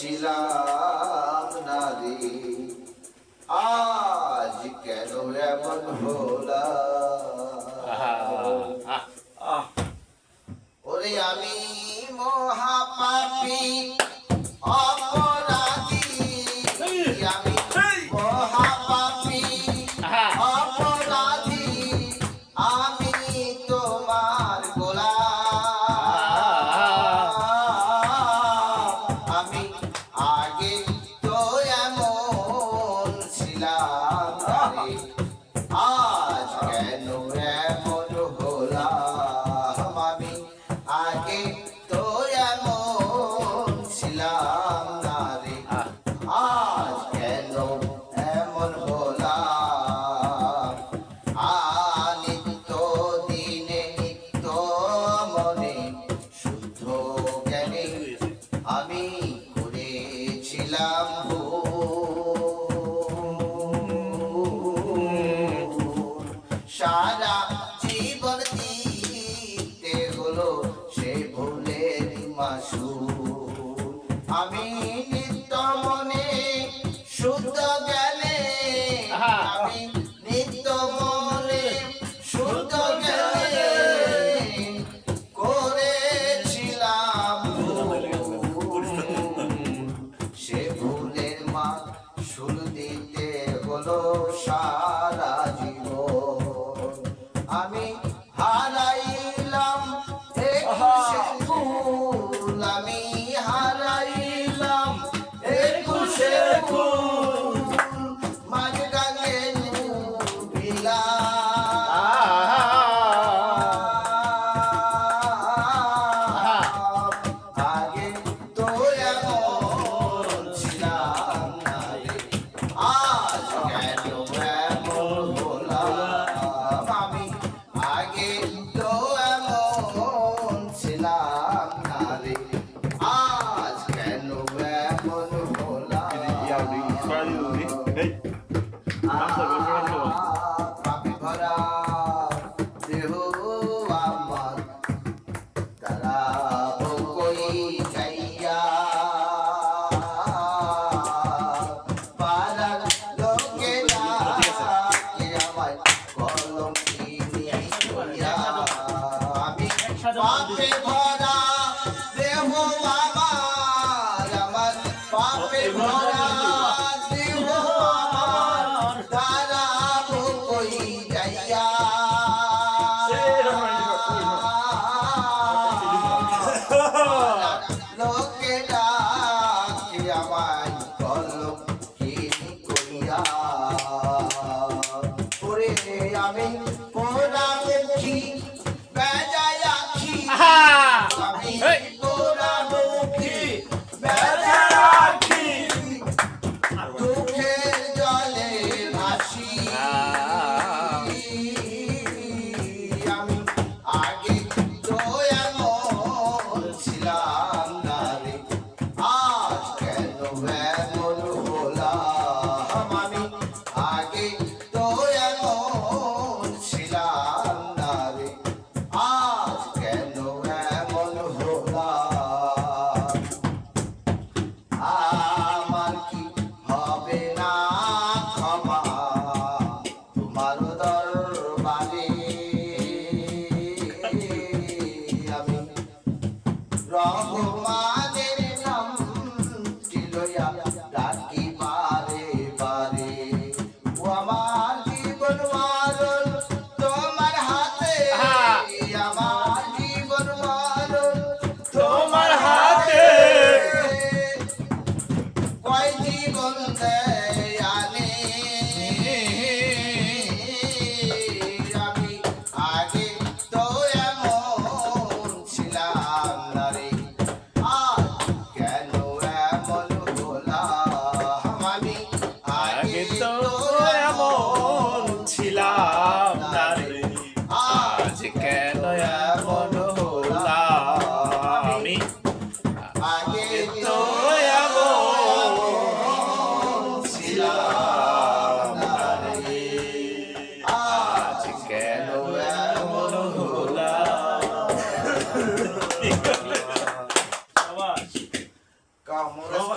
ছিলাম নারী, আজ কেন এমন হলাম। ওরে আমি মহাপাপী অপরাধী, আমি মহাপাপী অপরাধী, আমি তোমার গোলাম। আমি আগে তো এমন ছিলাম নারী, আজ কেন এমন হলাম। আমি আগে তো এমন ছিলাম নারী, আজ কেন এমন হলাম। নিত্য দিনে নিত্য মনে শুদ্ধ জ্ঞানে আমি করেছিলাম ভুল। সারা জীবন দিতে হলো সে ভুলের মাসুল। আমি নিত্য মনে শুদ্ধ জ্ঞানে, আমি নিত্য মনে শুদ্ধ জ্ঞানে করেছিলাম ভুল। সে ভুলের মাসুল দিতে হলো সারা জীবন। আমি হারাইলাম একুশে ফুল, আমি হারাইলাম একুশে ফুল, মাঝ গাঙ্গে ডুবিলাম। আগে তো এমন ছিলাম নারী, আজ কেন এমন হলাম। আমি আগে তো এমন ছিলাম নারী, আজ কেন এমন হলাম। পাপে ভরা দেহ আমার, দাঁড়াবো কই যাইয়া। পাড়ার লোকেরা কে আমায় কলঙ্কিনী কইয়া। আমি পাপে ভরা দেহ আমার, আমার পাপে ভরা দেহ আমার, দাঁড়াবো কই যাইয়া। লোকেরা কে আমায় কলঙ্কিনী কইয়া। ওরে আমি পোড়া মুখী বেজায় আখি, আমি পোড়া মুখী বেজায় আখি, দুঃখের জলে ভাসি। আমি আগে তো এমন ছিলাম নারী, আজ কেন এমন হলাম। আমি আগে তো এমন ছিলাম নারী, আজ কেন এমন হলাম। আমার কি হবে না ক্ষমা তোমার দরবারে। আমি রহমানের নামটি লইয়া ডাকি বারে বারে। ও আমার জীবন মারণ তোমার হাতে, আমার জীবন মারণ তোমার হাতে। কয় জীবন দেয়ালে আমি আগে তো এমন ছিলাম নারী, আজ কেন এমন হলাম। আমি আগে তো এমন ছিলাম নারী, আজ কেন এমন হলাম। আমি আগে তো এমন ছিলাম নারী, আজ কেন এমন হলাম। আওয়াজ কামড়